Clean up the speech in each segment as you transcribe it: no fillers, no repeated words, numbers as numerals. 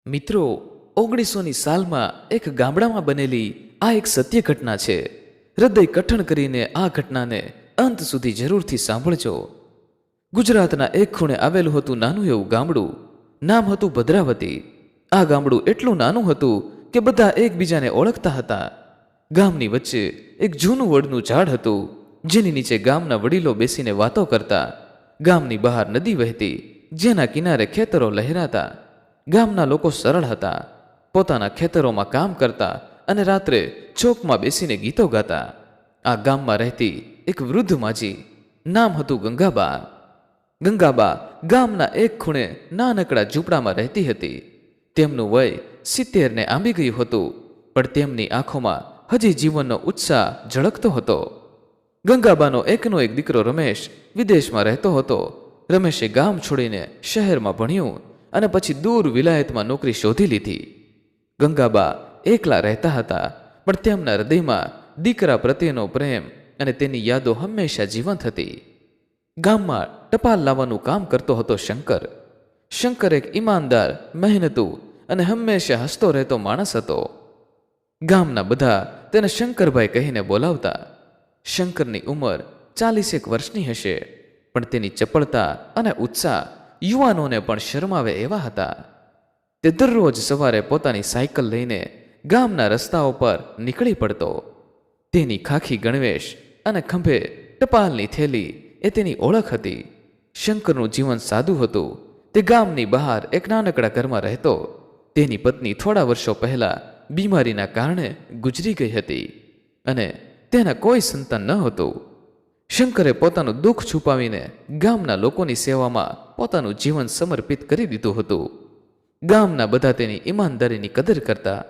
મિત્રો, 1900ની સાલમાં એક ગામડામાં બનેલી આ એક સત્ય ઘટના છે. હૃદય કઠણ કરીને આ ઘટનાને અંત સુધી જરૂરથી સાંભળજો. ગુજરાતના એક ખૂણે આવેલું હતું નાનું એવું ગામડું. નામ હતું ભદ્રાવતી. આ ગામડું એટલું નાનું હતું કે બધા એકબીજાને ઓળખતા હતા. ગામની વચ્ચે એક જૂનું વડનું ઝાડ હતું, જેની નીચે ગામના વડીલો બેસીને વાતો કરતા. ગામની બહાર નદી વહેતી, જેના કિનારે ખેતરો લહેરાતા. ગામના લોકો સરળ હતા. પોતાના ખેતરોમાં કામ કરતા અને રાત્રે ચોકમાં બેસીને ગીતો ગાતા. આ ગામમાં રહેતી એક વૃદ્ધ માજી. નામ હતું ગંગાબા. ગંગાબા ગામના એક ખૂણે નાનકડા ઝૂંપડામાં રહેતી હતી. તેમનું વય 70 ને આંબી ગયું હતું, પણ તેમની આંખોમાં હજી જીવનનો ઉત્સાહ ઝળકતો હતો. ગંગાબાનો એકનો એક દીકરો રમેશ વિદેશમાં રહેતો હતો. રમેશે ગામ છોડીને શહેરમાં ભણ્યું અને પછી દૂર વિલાયતમાં નોકરી શોધી લીધી. ગંગાબા એકલા રહેતા હતા, પણ તેમના હૃદયમાં દીકરા પ્રત્યેનો પ્રેમ અને તેની યાદો હંમેશા જીવંત હતી. ગામમાં ટપાલ લાવવાનું કામ કરતો હતો શંકર. શંકર એક ઈમાનદાર, મહેનતુ અને હંમેશા હસતો રહેતો માણસ હતો. ગામના બધા તેને શંકરભાઈ કહીને બોલાવતા. શંકરની ઉંમર 40 વર્ષની હશે, પણ તેની ચપળતા અને ઉત્સાહ યુવાનોને પણ શરમાવે એવા હતા. તે દરરોજ સવારે પોતાની સાયકલ લઈને ગામના રસ્તાઓ પર નીકળી પડતો. તેની ખાખી ગણવેશ અને ખંભે ટપાલની થેલી એ તેની ઓળખ હતી. શંકરનું જીવન સાદું હતું. તે ગામની બહાર એક નાનકડા ઘરમાં રહેતો. તેની પત્ની થોડા વર્ષો પહેલા બીમારીના કારણે ગુજરી ગઈ હતી અને તેના કોઈ સંતાન ન હતું. શંકરે પોતાનું દુઃખ છુપાવીને ગામના લોકોની સેવામાં પોતાનું જીવન સમર્પિત કરી દીધું હતું. ગામના બધા તેની ઈમાનદારીની કદર કરતા.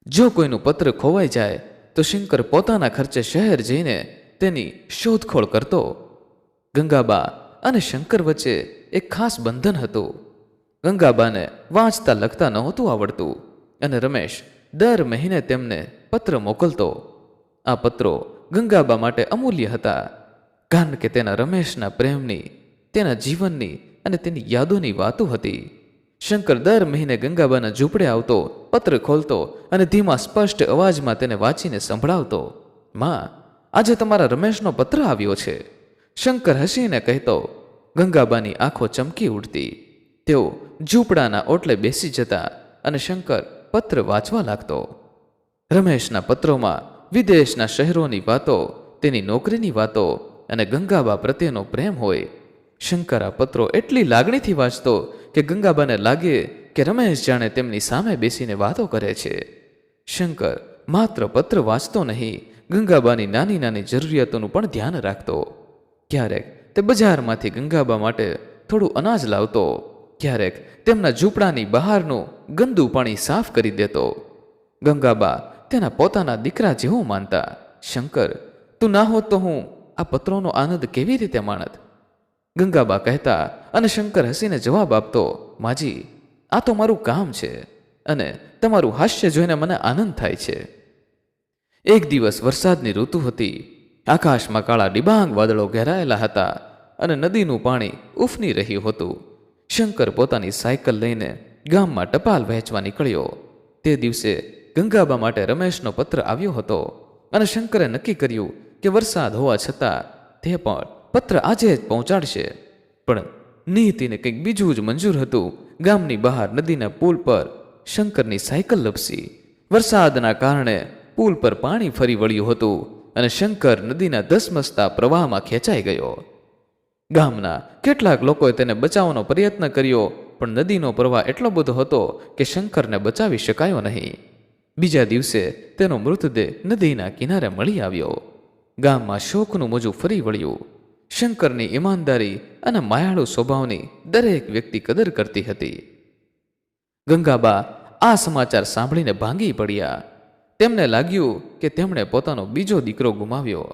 જો કોઈનું પત્ર ખોવાઈ જાય તો શંકર પોતાના ખર્ચે શહેર જઈને તેની શોધખોળ કરતો. ગંગાબા અને શંકર વચ્ચે એક ખાસ બંધન હતું. ગંગાબાને વાંચતા લખતા નહોતું આવડતું અને રમેશ દર મહિને તેમને પત્ર મોકલતો. આ પત્રો ગંગાબા માટે અમૂલ્ય હતા, કારણ કે તેના રમેશના પ્રેમની, તેના જીવનની અને તેની યાદોની વાતો હતી. શંકર દર મહિને ગંગાબાના ઝૂંપડે આવતો, પત્ર ખોલતો અને ધીમા સ્પષ્ટ અવાજમાં તેને વાંચીને સંભળાવતો. માં, આજે તમારા રમેશનો પત્ર આવ્યો છે, શંકર હસીને કહેતો. ગંગાબાની આંખો ચમકી ઉઠતી. તેઓ ઝૂંપડાના ઓટલે બેસી જતા અને શંકર પત્ર વાંચવા લાગતો. રમેશના પત્રોમાં વિદેશના શહેરોની વાતો, તેની નોકરીની વાતો અને ગંગાબા પ્રત્યેનો પ્રેમ હોય. શંકર આ પત્રો એટલી લાગણીથી વાંચતો કે ગંગાબાને લાગે કે રમેશ જાણે તેમની સામે બેસીને વાતો કરે છે. શંકર માત્ર પત્ર વાંચતો નહીં, ગંગાબાની નાની નાની જરૂરિયાતોનું પણ ધ્યાન રાખતો. ક્યારેક તે બજારમાંથી ગંગાબા માટે થોડું અનાજ લાવતો, ક્યારેક તેમના ઝૂંપડાની બહારનું ગંદુ પાણી સાફ કરી દેતો. ગંગાબા તેના પોતાના દીકરા જેવું માનતા. શંકર, તું ના હોત તો હું આ પત્રોનો આનંદ કેવી રીતે માણત? ગંગાબા કહેતા અને શંકર હસીને જવાબ આપતો, માજી, આ તો મારું કામ છે અને તમારું હાસ્ય જોઈને મને આનંદ થાય છે. એક દિવસ વરસાદની ઋતુ હતી. આકાશમાં કાળા ડિબાંગ વાદળો ઘેરાયેલા હતા અને નદીનું પાણી ઉફની રહ્યું હતું. શંકર પોતાની સાયકલ લઈને ગામમાં ટપાલ વહેંચવા નીકળ્યો. તે દિવસે ગંગાબા માટે રમેશનો પત્ર આવ્યો હતો અને શંકરે નક્કી કર્યું કે વરસાદ હોવા છતાં તે પણ પત્ર આજે જ પહોંચાડશે. પણ નીતિને કંઈક બીજું જ મંજૂર હતું. ગામની બહાર નદીના પુલ પર શંકરની સાયકલ લપસી. વરસાદના કારણે પુલ પર પાણી ફરી વળ્યું હતું અને શંકર નદીના ધસમસતા પ્રવાહમાં ખેંચાઈ ગયો. ગામના કેટલાક લોકોએ તેને બચાવવાનો પ્રયત્ન કર્યો, પણ નદીનો પ્રવાહ એટલો બધો હતો કે શંકરને બચાવી શકાયો નહીં. બીજા દિવસે તેનો મૃતદેહ નદીના કિનારે મળી આવ્યો. ગામમાં શોકનું મોજું ફરી વળ્યું. શંકરની ઈમાનદારી અને માયાળુ સ્વભાવની દરેક વ્યક્તિ કદર કરતી હતી. ગંગાબા આ સમાચાર સાંભળીને ભાંગી પડ્યા. તેમને લાગ્યું કે તેમણે પોતાનો બીજો દીકરો ગુમાવ્યો.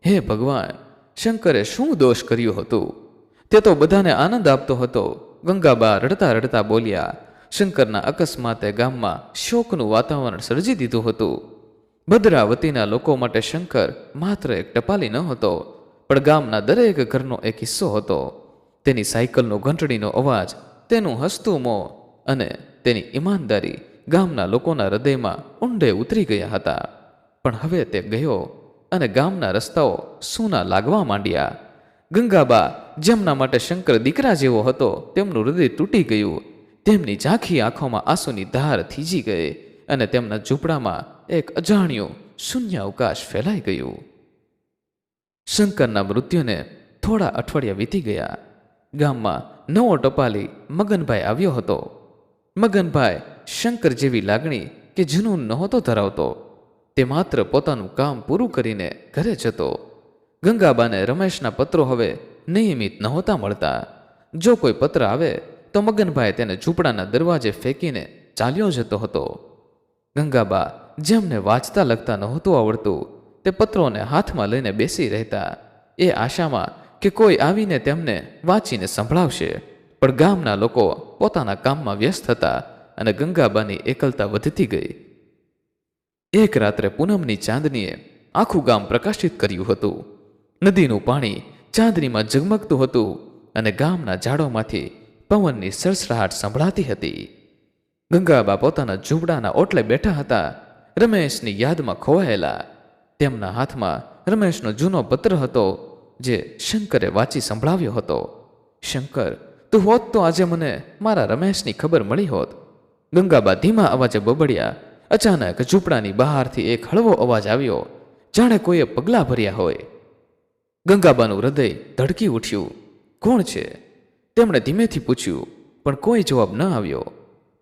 હે ભગવાન, શંકરે શું દોષ કર્યું હતું? તે તો બધાને આનંદ આપતો હતો. ગંગાબા રડતા રડતા બોલ્યા. શંકરના અકસ્માતે ગામમાં શોકનું વાતાવરણ સર્જી દીધું હતું. ભદ્રાવતીના લોકો માટે શંકર માત્ર એક ટપાલી ન હતો, પણ ગામના દરેક ઘરનો એક હિસ્સો હતો. તેની સાયકલનો ઘંટડીનો અવાજ, તેનું હસતું મોં અને તેની ઈમાનદારી ગામના લોકોના હૃદયમાં ઊંડે ઉતરી ગયા હતા. પણ હવે તે ગયો અને ગામના રસ્તાઓ સૂના લાગવા માંડ્યા. ગંગાબા, જેમના માટે શંકર દીકરા જેવો હતો, તેમનું હૃદય તૂટી ગયું. તેમની ઝાંખી આંખોમાં આંસુની ધાર થીજી ગઈ અને તેમના ઝૂંપડામાં એક અજાણ્યું શૂન્ય અવકાશ ફેલાઈ ગયું. શંકરના મૃત્યુને થોડા અઠવાડિયા વીતી ગયા. ગામમાં નવો ટપાલી મગનભાઈ આવ્યો હતો. મગનભાઈ શંકર જેવી લાગણી કે જુનૂન નહોતો ધરાવતો. તે માત્ર પોતાનું કામ પૂરું કરીને ઘરે જતો. ગંગાબાને રમેશના પત્રો હવે નિયમિત નહોતા મળતા. જો કોઈ પત્ર આવે તો મગનભાઈ તેને ઝૂંપડાના દરવાજે ફેંકીને ચાલ્યો જતો હતો. ગંગાબા, જેમને વાંચતા લખતા નહોતું આવડતું, તે પત્રોને હાથમાં લઈને બેસી રહેતા, એ આશામાં કે કોઈ આવીને તેમને વાંચીને સંભળાવશે. પણ ગામના લોકો પોતાના કામમાં વ્યસ્ત હતા અને ગંગાબાની એકલતા વધતી ગઈ. એક રાત્રે પૂનમની ચાંદનીએ આખું ગામ પ્રકાશિત કર્યું હતું. નદીનું પાણી ચાંદનીમાં ઝગમગતું હતું અને ગામના ઝાડોમાંથી પવનની સળસળાટ સંભળાતી હતી. ગંગાબા પોતાના ઝૂંપડાના ઓટલે બેઠા હતા, રમેશની યાદમાં ખોવાયેલા. તેમના હાથમાં રમેશનો જૂનો પત્ર હતો જે શંકરે વાંચી સંભળાવ્યો હતો. શંકર, તું હોત તો આજે મને મારા રમેશની ખબર મળી હોત. ગંગાબા ધીમા અવાજે બબડ્યા. અચાનક ઝૂંપડાની બહારથી એક હળવો અવાજ આવ્યો, જાણે કોઈએ પગલાં ભર્યા હોય. ગંગાબાનું હૃદય ધડકી ઉઠ્યું. કોણ છે? તેમણે ધીમેથી પૂછ્યું, પણ કોઈ જવાબ ન આવ્યો.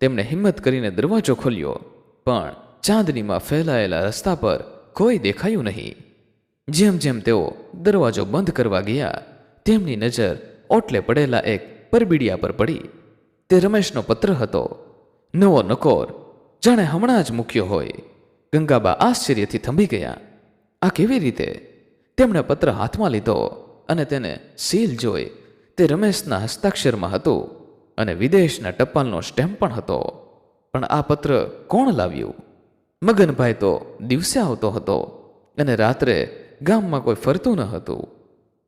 તેમણે હિંમત કરીને દરવાજો ખોલ્યો, પણ ચાંદનીમાં ફેલાયેલા રસ્તા પર કોઈ દેખાયું નહીં. જેમ જેમ તેઓ દરવાજો બંધ કરવા ગયા, તેમની નજર ઓટલે પડેલા એક પરબીડિયા પર પડી. તે રમેશનો પત્ર હતો, નવો નકોર, જાણે હમણાં જ મૂક્યો હોય. ગંગાબા આશ્ચર્યથી થંભી ગયા. આ કેવી રીતે? તેમણે પત્ર હાથમાં લીધો અને તેને સીલ જોઈ. તે રમેશના હસ્તાક્ષરમાં હતું અને વિદેશના ટપાલનો સ્ટેમ્પ પણ હતો. પણ આ પત્ર કોણ લાવ્યું? મગનભાઈ તો દિવસે આવતો હતો અને રાત્રે ગામમાં કોઈ ફરતું ન હતું.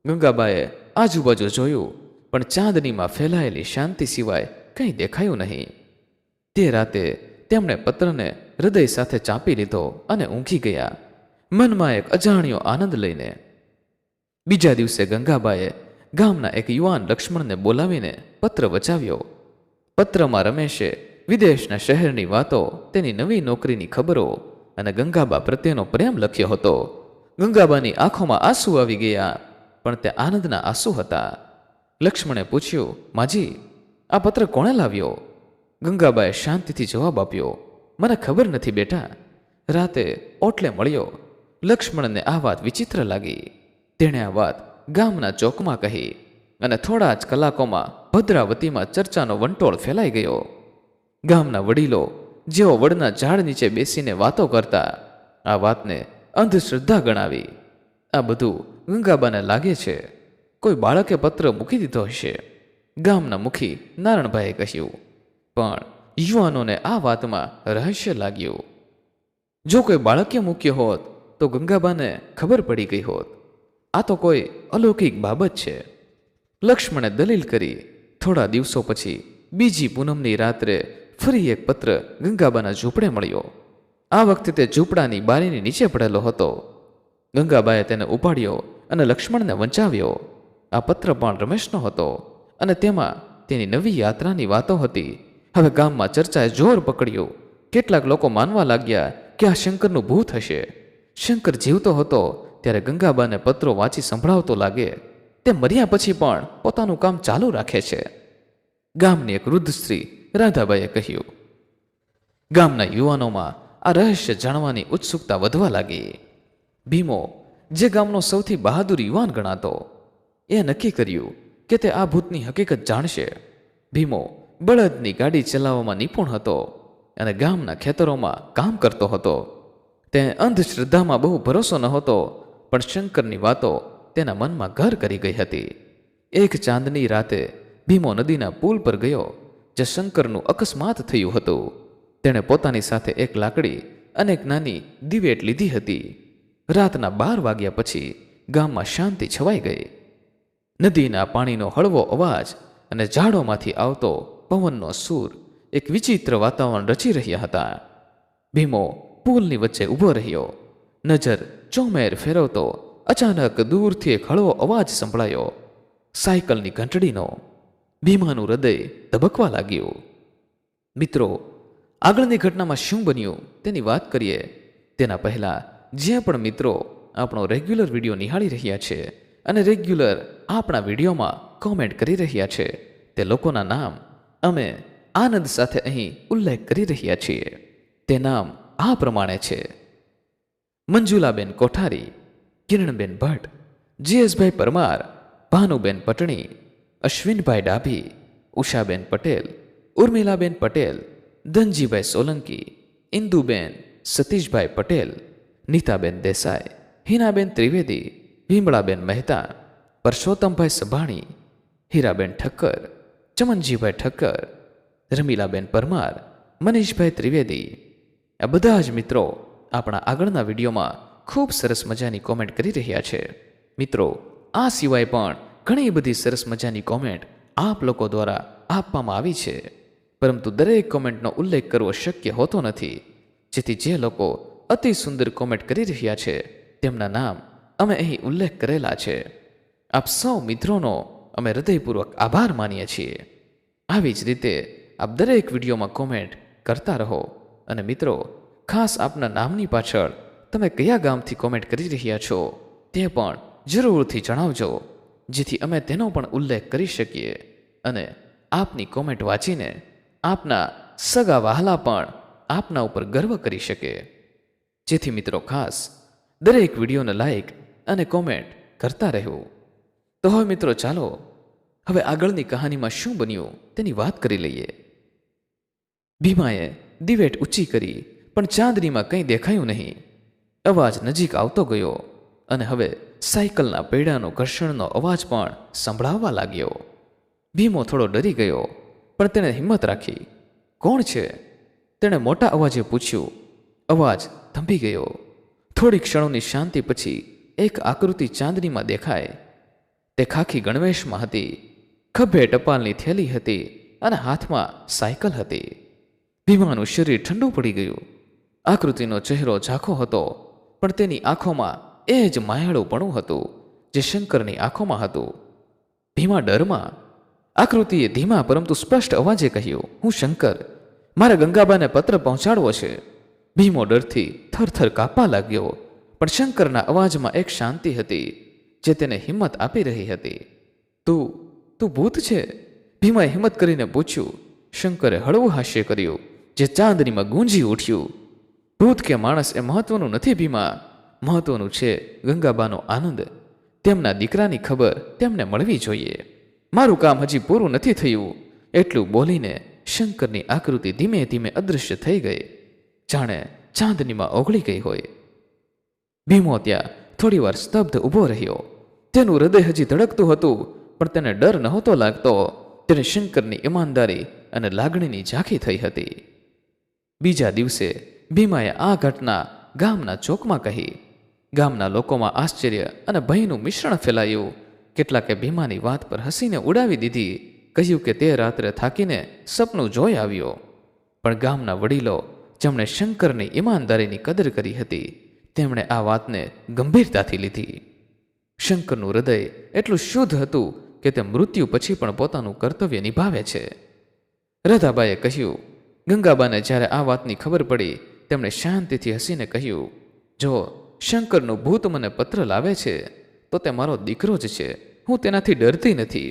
ગંગાબાએ આજુબાજુ જોયું, પણ ચાંદનીમાં ફેલાયેલી શાંતિ સિવાય કંઈ દેખાયું નહીં. તે રાતે તેમણે પત્રને હૃદય સાથે ચાંપી લીધો અને ઊંઘી ગયા, મનમાં એક અજાણ્યો આનંદ લઈને. બીજા દિવસે ગંગાબાએ ગામના એક યુવાન લક્ષ્મણને બોલાવીને પત્ર વચાવ્યો. પત્રમાં રમેશે વિદેશના શહેરની વાતો, તેની નવી નોકરીની ખબરો અને ગંગાબા પ્રત્યેનો પ્રેમ લખ્યો હતો. ગંગાબાની આંખોમાં આંસુ આવી ગયા, પણ તે આનંદના આંસુ હતા. લક્ષ્મણે પૂછ્યું, માજી, આ પત્ર કોણે લાવ્યો? ગંગાબાએ શાંતિથી જવાબ આપ્યો, મને ખબર નથી બેટા. રાતે ઓટલે મળ્યો. લક્ષ્મણને આ વાત વિચિત્ર લાગી. તેણે આ વાત ગામના ચોકમાં કહી અને થોડા જ કલાકોમાં ભદ્રાવતીમાં ચર્ચાનો વંટોળ ફેલાઈ ગયો. ગામના વડીલો, જેઓ વડના ઝાડ નીચે બેસીને વાતો કરતા, આ વાતને અંધશ્રદ્ધા ગણાવી. આ બધું ગંગાબાને લાગે છે કોઈ બાળકે પત્ર મૂકી દીધો હશે, ગામના મુખી નારણભાઈએ કહ્યું. પણ યુવાનોને આ વાતમાં રહસ્ય લાગ્યું. જો કોઈ બાળકે મૂક્યો હોત તો ગંગાબાને ખબર પડી ગઈ હોત. આ તો કોઈ અલૌકિક બાબત છે. લક્ષ્મણે દલીલ કરી. થોડા દિવસો પછી બીજી પૂનમની રાત્રે ફરી એક પત્ર ગંગાબાના ઝૂંપડે મળ્યો. આ વખતે તે ઝૂંપડાની બારીની નીચે પડેલો હતો. ગંગાબાએ તેને ઉપાડ્યો અને લક્ષ્મણને વંચાવ્યો. આ પત્ર પણ રમેશનો હતો અને તેમાં તેની નવી યાત્રાની વાતો હતી. હવે ગામમાં ચર્ચાએ જોર પકડ્યું. કેટલાક લોકો માનવા લાગ્યા કે આ શંકરનું ભૂત હશે. શંકર જીવતો હતો ત્યારે ગંગાબાને પત્રો વાંચી સંભળાવતો લાગે. તે મર્યા પછી પણ પોતાનું કામ ચાલુ રાખે છે. ગામની એક વૃદ્ધ સ્ત્રી રાધાબાઈએ કહ્યું. ગામના યુવાનોમાં આ રહસ્ય જાણવાની ઉત્સુકતા વધવા લાગી. ભીમો, જે ગામનો સૌથી બહાદુર યુવાન ગણાતો, એ નક્કી કર્યું કે તે આ ભૂતની હકીકત જાણશે. ભીમો બળદની ગાડી ચલાવવામાં નિપુણ હતો અને ગામના ખેતરોમાં કામ કરતો હતો. તે અંધશ્રદ્ધામાં બહુ ભરોસો નહોતો, પણ શંકરની વાતો તેના મનમાં ઘર કરી ગઈ હતી. એક ચાંદની રાતે ભીમો નદીના પુલ પર ગયો, જે શંકરનું અકસ્માત થયું હતું. તેણે પોતાની સાથે એક લાકડી અને એક નાની દિવેટ લીધી હતી. રાતના 12 વાગ્યા પછી ગામમાં શાંતિ છવાઈ ગઈ. નદીના પાણીનો હળવો અવાજ અને ઝાડોમાંથી આવતો પવનનો સૂર એક વિચિત્ર વાતાવરણ રચી રહ્યા હતા. ભીમો પુલની વચ્ચે ઊભો રહ્યો. નજર ચોમેર ફેરવતો અચાનક દૂરથી એક હળવો અવાજ સંભળાયો, સાયકલની ઘંટડીનો. ભીમાનું હૃદય ધબકવા લાગ્યું. મિત્રો, આગળની ઘટનામાં શું બન્યું તેની વાત કરીએ તેના પહેલા જે પણ મિત્રો આપણો રેગ્યુલર વિડીયો નિહાળી રહ્યા છે અને રેગ્યુલર આપણા વિડીયોમાં કોમેન્ટ કરી રહ્યા છે તે લોકોના નામ અમે આનંદ સાથે અહીં ઉલ્લેખ કરી રહ્યા છીએ. તે નામ આ પ્રમાણે છે: મંજુલાબેન કોઠારી, કિરણબેન ભટ્ટ, જીએસભાઈ પરમાર, ભાનુબેન પટણી, અશ્વિનભાઈ ડાભી, ઉષાબેન પટેલ, ઉર્મિલાબેન પટેલ, ધનજીભાઈ સોલંકી, ઇન્દુબેન, સતીશભાઈ પટેલ, નીતાબેન દેસાઈ, હિનાબેન ત્રિવેદી, ભીમળાબેન મહેતા, પરસોત્તમભાઈ સભાણી, હીરાબેન ઠક્કર, ચમનજીભાઈ ઠક્કર, રમીલાબેન પરમાર, મનીષભાઈ ત્રિવેદી. આ બધા જ મિત્રો આપણા આગળના વિડીયોમાં ખૂબ સરસ મજાની કોમેન્ટ કરી રહ્યા છે. મિત્રો, આ સિવાય પણ ઘણી બધી સરસ મજાની કોમેન્ટ આપ લોકો દ્વારા આપવામાં આવી છે, પરંતુ દરેક કોમેન્ટનો ઉલ્લેખ કરવો શક્ય હોતો નથી. જેથી જે લોકો અતિ સુંદર કોમેન્ટ કરી રહ્યા છે તેમના નામ અમે અહીં ઉલ્લેખ કરેલા છે. આપ સૌ મિત્રોનો અમે હૃદયપૂર્વક આભાર માનીએ છીએ. આવી જ રીતે આપ દરેક વિડીયોમાં કોમેન્ટ કરતા રહો. અને મિત્રો, ખાસ આપના નામની પાછળ તમે કયા ગામથી કોમેન્ટ કરી રહ્યા છો તે પણ જરૂરથી જણાવજો, જેથી અમે તેનો પણ ઉલ્લેખ કરી શકીએ અને આપની કોમેન્ટ વાંચીને આપના સગા વહાલા પણ આપના ઉપર ગર્વ કરી શકે. જેથી મિત્રો, ખાસ દરેક વિડીયોને લાઈક અને કોમેન્ટ કરતા રહેવું. તો હવે મિત્રો, ચાલો હવે આગળની કહાનીમાં શું બન્યું તેની વાત કરી લઈએ. ભીમાએ દિવેટ ઊંચી કરી પણ ચાંદનીમાં કંઈ દેખાયું નહીં. અવાજ નજીક આવતો ગયો અને હવે સાયકલના પૈડાનો ઘર્ષણનો અવાજ પણ સંભળાવવા લાગ્યો. ભીમો થોડો ડરી ગયો, પણ તેણે હિંમત રાખી. કોણ છે? તેણે મોટા અવાજે પૂછ્યું. અવાજ થંભી ગયો. થોડી ક્ષણોની શાંતિ પછી એક આકૃતિ ચાંદનીમાં દેખાય. તે ખાખી ગણવેશમાં હતી. ખભે ટપાલની થેલી હતી અને હાથમાં સાયકલ હતી. ભીમાનું શરીર ઠંડુ પડી ગયું. આકૃતિનો ચહેરો ઝાંખો હતો, પણ તેની આંખોમાં એ જ માયાળુપણું હતું જે શંકરની આંખોમાં હતું. ભીમા ડરમાં. આકૃતિએ ધીમા પરંતુ સ્પષ્ટ અવાજે કહ્યું, હું શંકર, મારે ગંગાબાને પત્ર પહોંચાડવો છે. ભીમો ડરથી થરથર કાપવા લાગ્યો, પણ શંકરના અવાજમાં એક શાંતિ હતી જે તેને હિંમત આપી રહી હતી. તું ભૂત છે? ભીમાએ હિંમત કરીને પૂછ્યું. શંકરે હળવું હાસ્ય કર્યું જે ચાંદનીમાં ગુંજી ઉઠ્યું. ભૂત કે માણસ એ મહત્વનું નથી ભીમા. મહત્વનું છે ગંગાબાનો આનંદ. તેમના દીકરાની ખબર તેમને મળવી જોઈએ. મારું કામ હજી પૂરું નથી થયું. એટલું બોલીને શંકરની આકૃતિ ધીમે ધીમે અદૃશ્ય થઈ ગઈ, જાણે ચાંદનીમાં ઓગળી ગઈ હોય. ભીમો ત્યાં થોડીવાર સ્તબ્ધ ઊભો રહ્યો. તેનું હૃદય હજી ધડકતું હતું, પણ તેને ડર નહોતો લાગતો. તેને શંકરની ઈમાનદારી અને લાગણીની ઝાંખી થઈ હતી. બીજા દિવસે ભીમાએ આ ઘટના ગામના ચોકમાં કહી. ગામના લોકોમાં આશ્ચર્ય અને ભયનું મિશ્રણ ફેલાયું. કેટલાકે ભીમાની વાત પર હસીને ઉડાવી દીધી. કહ્યું કે તે રાત્રે થાકીને સપનું જોઈ આવ્યો. પણ ગામના વડીલો, જેમણે શંકરની ઈમાનદારીની કદર કરી હતી, તેમણે આ વાતને ગંભીરતાથી લીધી. શંકરનું હૃદય એટલું શુદ્ધ હતું કે તે મૃત્યુ પછી પણ પોતાનું કર્તવ્ય નિભાવે છે. રધાબાઈએ કહ્યું. ગંગાબાને જ્યારે આ વાતની ખબર પડી, તેમણે શાંતિથી હસીને કહ્યું, જો શંકરનું ભૂત મને પત્ર લાવે છે તો તે મારો દીકરો જ છે. હું તેનાથી ડરતી નથી.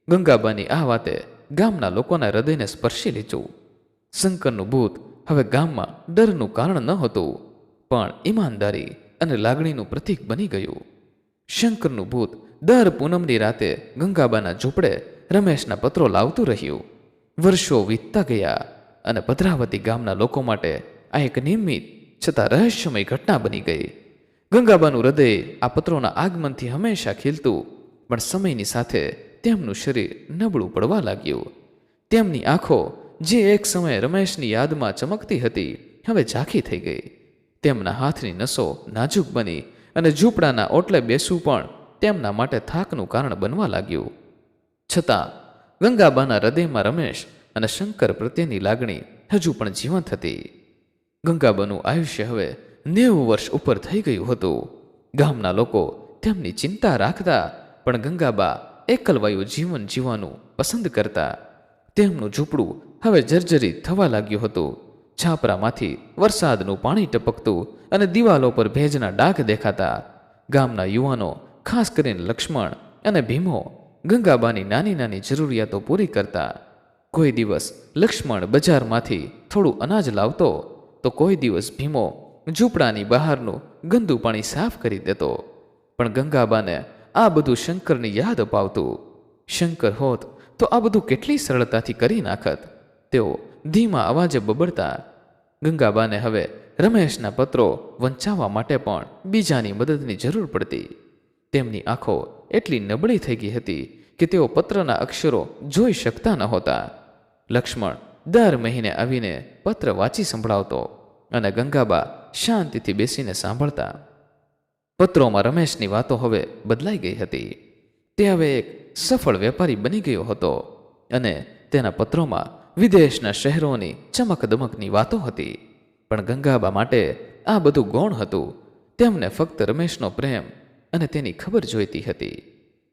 ગંગાબાની આ વાતે ગામના લોકોના હૃદયને સ્પર્શી લીધું. શંકરનું ભૂત હવે ગામમાં ડરનું કારણ ન હતું, પણ ઈમાનદારી અને લાગણીનું પ્રતીક બની ગયું. શંકરનું ભૂત દર પૂનમની રાતે ગંગાબાના ઝૂંપડે રમેશના પત્રો લાવતું રહ્યું. વર્ષો વીતતા ગયા અને ભદ્રાવતી ગામના લોકો માટે આ એક નિયમિત છતાં રહસ્યમય ઘટના બની ગઈ. ગંગાબાનું હૃદય આ પત્રોના આગમનથી હંમેશા ખીલતું, પણ સમયની સાથે તેમનું શરીર નબળું પડવા લાગ્યું. તેમની આંખો, જે એક સમયે રમેશની યાદમાં ચમકતી હતી, હવે ઝાંખી થઈ ગઈ. તેમના હાથની નસો નાજુક બની અને ઝૂંપડાના ઓટલે બેસવું પણ તેમના માટે થાકનું કારણ બનવા લાગ્યું. છતાં ગંગાબાના હૃદયમાં રમેશ અને શંકર પ્રત્યેની લાગણી હજુ પણ જીવંત હતી. ગંગાબાનું આયુષ્ય હવે 90 વર્ષ ઉપર થઈ ગયું હતું. ગામના લોકો તેમની ચિંતા રાખતા, પણ ગંગાબા એકલવાયું જીવન જીવવાનું પસંદ કરતા. તેમનું ઝૂંપડું હવે જર્જરિત થવા લાગ્યું હતું. છાપરામાંથી વરસાદનું પાણી ટપકતું અને દિવાલો પર ભેજના ડાઘ દેખાતા. ગામના યુવાનો, ખાસ કરીને લક્ષ્મણ અને ભીમો, ગંગાબાની નાની નાની જરૂરિયાતો પૂરી કરતા. કોઈ દિવસ લક્ષ્મણ બજારમાંથી થોડું અનાજ લાવતો, તો કોઈ દિવસ ભીમો ઝૂંપડાની બહારનું ગંદુ પાણી સાફ કરી દેતો. પણ ગંગાબાને આ બધું શંકરની યાદ અપાવતું. શંકર હોત તો આ બધું કેટલી સરળતાથી કરી નાખત. તેઓ ધીમા અવાજે બબડતા. ગંગાબાને હવે રમેશના પત્રો વંચાવવા માટે પણ બીજાની મદદની જરૂર પડતી. તેમની આંખો એટલી નબળી થઈ ગઈ હતી કે તેઓ પત્રના અક્ષરો જોઈ શકતા નહોતા. લક્ષ્મણ દર મહિને આવીને પત્ર વાંચી સંભળાવતો અને ગંગાબા શાંતિથી બેસીને સાંભળતા. પત્રોમાં રમેશની વાતો હવે બદલાઈ ગઈ હતી. તે હવે એક સફળ વેપારી બની ગયો હતો અને તેના પત્રોમાં વિદેશના શહેરોની ચમકદમકની વાતો હતી. પણ ગંગાબા માટે આ બધું ગૌણ હતું. તેમને ફક્ત રમેશનો પ્રેમ અને તેની ખબર જોઈતી હતી.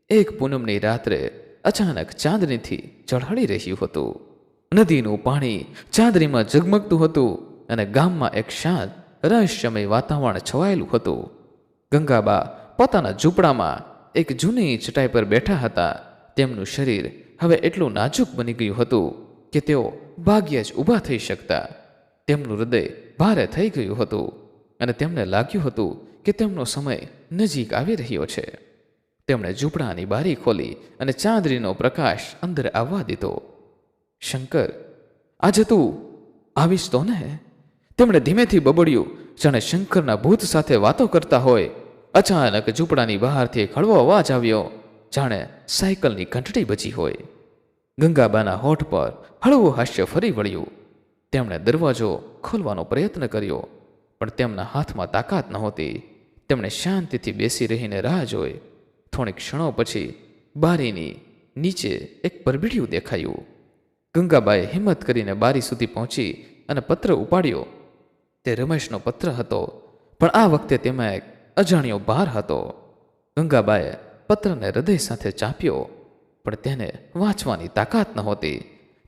એક પૂનમની રાત્રે અચાનક ચાંદનીથી ઝળહળી રહ્યું હતું. નદીનું પાણી ચાંદનીમાં ઝગમગતું હતું અને ગામમાં એક શાંત રહસ્યમય વાતાવરણ છવાયેલું હતું. ગંગાબા પોતાના ઝૂંપડામાં એક જૂની ચટાઈ પર બેઠા હતા. તેમનું શરીર હવે એટલું નાજુક બની ગયું હતું કે તેઓ ભાગ્યે જ ઊભા થઈ શકતા. તેમનું હૃદય ભારે થઈ ગયું હતું અને તેમને લાગ્યું હતું કે તેમનો સમય નજીક આવી રહ્યો છે. તેમણે ઝૂંપડાની બારી ખોલી અને ચાંદનીનો પ્રકાશ અંદર આવવા દીધો. શંકર, આજે તું આવીશ તો ને? તેમણે ધીમેથી બબડ્યું, જાણે શંકરના ભૂત સાથે વાતો કરતા હોય. અચાનક ઝૂંપડાની બહારથી એક હળવો અવાજ આવ્યો, જાણે સાયકલની ઘંટડી બજી હોય. ગંગાબાના હોઠ પર હળવું હાસ્ય ફરી વળ્યું. તેમણે દરવાજો ખોલવાનો પ્રયત્ન કર્યો, પણ તેમના હાથમાં તાકાત નહોતી. તેમણે શાંતિથી બેસી રહીને રાહ જોઈ. થોડીક ક્ષણો પછી બારીની નીચે એક પરબીડિયું દેખાયું. ગંગાબાએ હિંમત કરીને બારી સુધી પહોંચી અને પત્ર ઉપાડ્યો. તે રમેશનો પત્ર હતો, પણ આ વખતે તેમાં એક અજાણ્યો ભાર હતો. ગંગાબાએ પત્રને હૃદય સાથે ચાંપ્યો, પણ તેને વાંચવાની તાકાત નહોતી.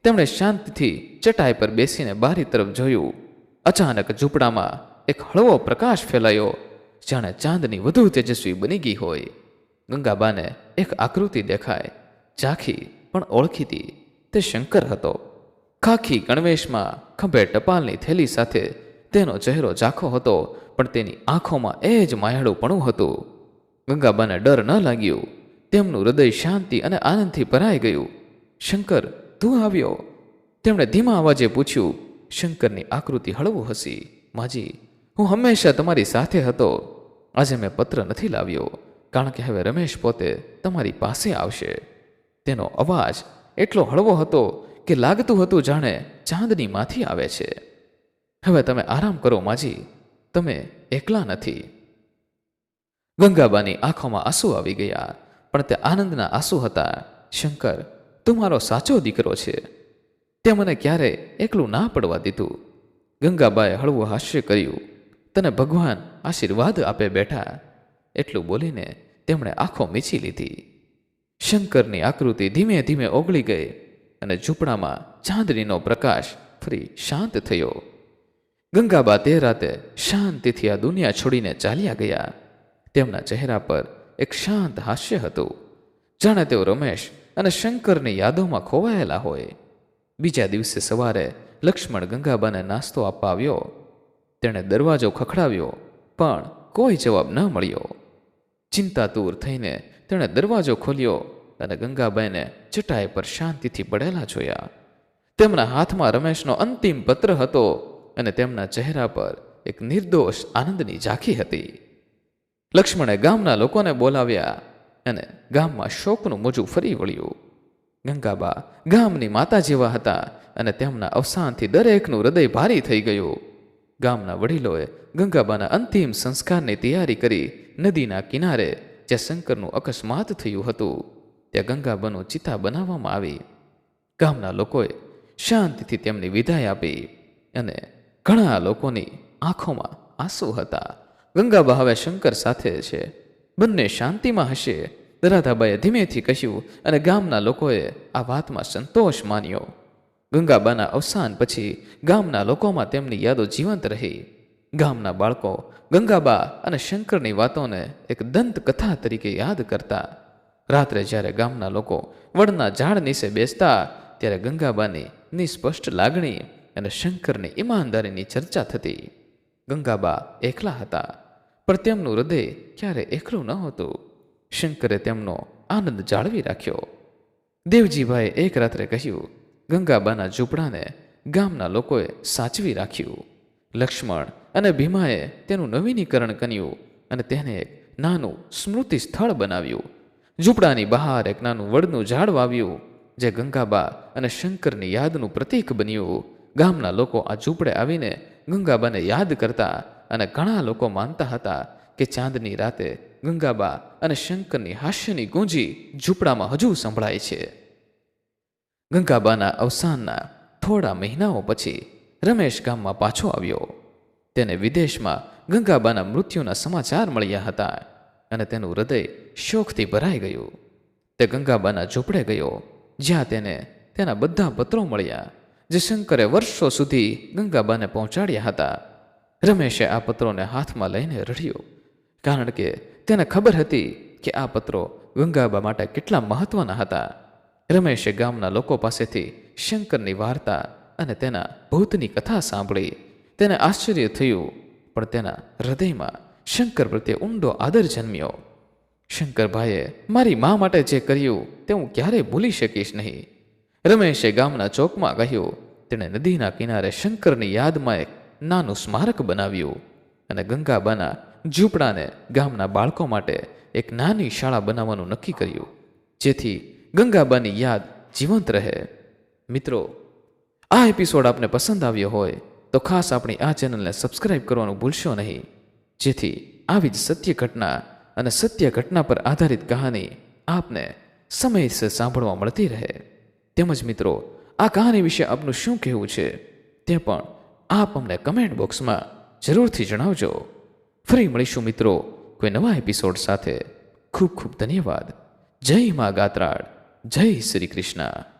તેમણે શાંતિથી ચટાઈ પર બેસીને બારી તરફ જોયું. અચાનક ઝૂંપડામાં એક હળવો પ્રકાશ ફેલાયો, જાણે ચાંદની વધુ તેજસ્વી બની ગઈ હોય. ગંગાબાને એક આકૃતિ દેખાય, ઝાંખી પણ ઓળખીતી. તે શંકર હતો. ખાખી ગણવેશમાં, ખભે ટપાલની થેલી સાથે. તેનો ચહેરો ઝાંખો હતો, પણ તેની આંખોમાં એ જ માયાળુપણું હતું. ગંગાબાને ડર ન લાગ્યું. તેમનું હૃદય શાંતિ અને આનંદથી ભરાઈ ગયું. શંકર, તું આવ્યો? તેમણે ધીમા અવાજે પૂછ્યું. શંકરની આકૃતિ હળવું હસી. માજી, હું હંમેશા તમારી સાથે હતો. આજે મેં પત્ર નથી લાવ્યો, કારણ કે હવે રમેશ પોતે તમારી પાસે આવશે. તેનો અવાજ એટલો હળવો હતો કે લાગતું હતું જાણે ચાંદનીમાંથી આવે છે. હવે તમે આરામ કરો માજી, તમે એકલા નથી. ગંગાબાની આંખોમાં આંસુ આવી ગયા, પણ તે આનંદના આંસુ હતા. શંકર, તું મારો સાચો દીકરો છે. તે મને ક્યારે એકલું ના પડવા દીધું. ગંગાબાએ હળવું હાસ્ય કર્યું. તને ભગવાન આશીર્વાદ આપે બેઠા. એટલું બોલીને તેમણે આંખો મીચી લીધી. શંકરની આકૃતિ ધીમે ધીમે ઓગળી ગઈ અને ઝૂંપડામાં ચાંદનીનો પ્રકાશ ફરી શાંત થયો. ગંગાબા તે રાતે શાંતિથી આ દુનિયા છોડીને ચાલ્યા ગયા. તેમના ચહેરા પર એક શાંત હાસ્ય હતું, જાણે તેઓ રમેશ અને શંકરની યાદોમાં ખોવાયેલા હોય. બીજા દિવસે સવારે લક્ષ્મણ ગંગાબાને નાસ્તો આપવા આવ્યો. તેણે દરવાજો ખખડાવ્યો, પણ કોઈ જવાબ ન મળ્યો. ચિંતાતુર થઈને તેણે દરવાજો ખોલ્યો અને ગંગાબાઈને ચટાઈ પર શાંતિથી પડેલા જોયા. તેમના હાથમાં રમેશનો અંતિમ પત્ર હતો અને તેમના ચહેરા પર એક નિર્દોષ આનંદની ઝાંખી હતી. લક્ષ્મણે ગામના લોકોને બોલાવ્યા અને ગામમાં શોકનું મોજું ફરી વળ્યું. ગંગાબા ગામની માતા જેવા હતા અને તેમના અવસાનથી દરેકનું હૃદય ભારી થઈ ગયું. ગામના વડીલોએ ગંગાબાના અંતિમ સંસ્કારની તૈયારી કરી નદીના કિનારે, જ્યાં શંકરનું અકસ્માત થયું હતું, ત્યાં ગંગાબાનું ચિતા બનાવવામાં આવી. ગામના લોકોએ શાંતિથી તેમની વિદાય આપી અને ઘણા લોકોની આંખોમાં આંસુ હતા. ગંગાબા હવે શંકર સાથે છે, બંને શાંતિમાં હશે, રાધાબાઈએ ધીમેથી કહ્યું અને ગામના લોકોએ આ વાતમાં સંતોષ માન્યો. ગંગાબાના અવસાન પછી ગામના લોકોમાં તેમની યાદો જીવંત રહી. ગામના બાળકો ગંગાબા અને શંકરની વાતોને એક દંતકથા તરીકે યાદ કરતા. રાત્રે જ્યારે ગામના લોકો વડના ઝાડ નીચે બેસતા ત્યારે ગંગાબાની નિસ્પષ્ટ લાગણી અને શંકરની ઈમાનદારીની ચર્ચા થતી. ગંગાબા એકલા હતા, પણ તેમનું હૃદય ક્યારે એકલું ન હતું. શંકરે તેમનો આનંદ જાળવી રાખ્યો. દેવજીભાઈએ એક રાત્રે કહ્યું, ગંગાબાના ઝૂંપડાને ગામના લોકોએ સાચવી રાખ્યું. લક્ષ્મણ અને ભીમાએ તેનું નવીનીકરણ કર્યું અને તેને એક નાનું સ્મૃતિ સ્થળ બનાવ્યું. ઝૂંપડાની બહાર એક નાનું વડનું ઝાડ વાવ્યું, જે ગંગાબા અને શંકરની યાદનું પ્રતીક બન્યું. ગામના લોકો આ ઝૂંપડે આવીને ગંગાબાને યાદ કરતા અને ઘણા લોકો માનતા હતા કે ચાંદની રાતે ગંગાબા અને શંકરની હાસ્યની ગૂંજી ઝૂંપડામાં હજુ સંભળાય છે. ગંગાબાના અવસાનના થોડા મહિનાઓ પછી રમેશ ગામમાં પાછો આવ્યો. તેને વિદેશમાં ગંગાબાના મૃત્યુના સમાચાર મળ્યા હતા અને તેનું હૃદય શોકથી ભરાઈ ગયું. તે ગંગાબાના ઝૂંપડે ગયો, જ્યાં તેને તેના બધા પત્રો મળ્યા જે શંકરે વર્ષો સુધી ગંગાબાને પહોંચાડ્યા હતા. રમેશે આ પત્રોને હાથમાં લઈને રડ્યો, કારણ કે તેને ખબર હતી કે આ પત્રો ગંગાબા માટે કેટલા મહત્વના હતા. રમેશે ગામના લોકો પાસેથી શંકરની વાર્તા અને તેના ભૂતની કથા સાંભળી. તેને આશ્ચર્ય થયું, પણ તેના હૃદયમાં શંકર પ્રત્યે ઊંડો આદર જન્મ્યો. શંકરભાઈએ મારી મા માટે જે કર્યું તે હું ક્યારેય ભૂલી શકીશ નહીં. રમેશે ગામના ચોકમાં કહ્યું. તેણે નદીના કિનારે શંકરની યાદમાં એક નાનું સ્મારક બનાવ્યું અને ગંગાબાના ઝૂંપડાને ગામના બાળકો માટે એક નાની શાળા બનાવવાનું નક્કી કર્યું, જેથી ગંગાબાની યાદ જીવંત રહે. મિત્રો, આ એપિસોડ આપને પસંદ આવ્યો હોય તો ખાસ આપણી આ ચેનલને સબસ્ક્રાઇબ કરવાનું ભૂલશો નહીં, જેથી આવી જ સત્ય ઘટના અને સત્ય ઘટના પર આધારિત કહાની આપને સમયસર સાંભળવા મળતી રહે. તેમજ મિત્રો, આ કહાની વિશે આપનું શું કહેવું છે તે પણ આપ અમને કમેન્ટ બોક્સમાં જરૂરથી જણાવજો. ફરી મળીશું મિત્રો કોઈ નવા એપિસોડ સાથે. ખૂબ ખૂબ ધન્યવાદ. જય મા ગાત્રાળ. જય શ્રી કૃષ્ણ.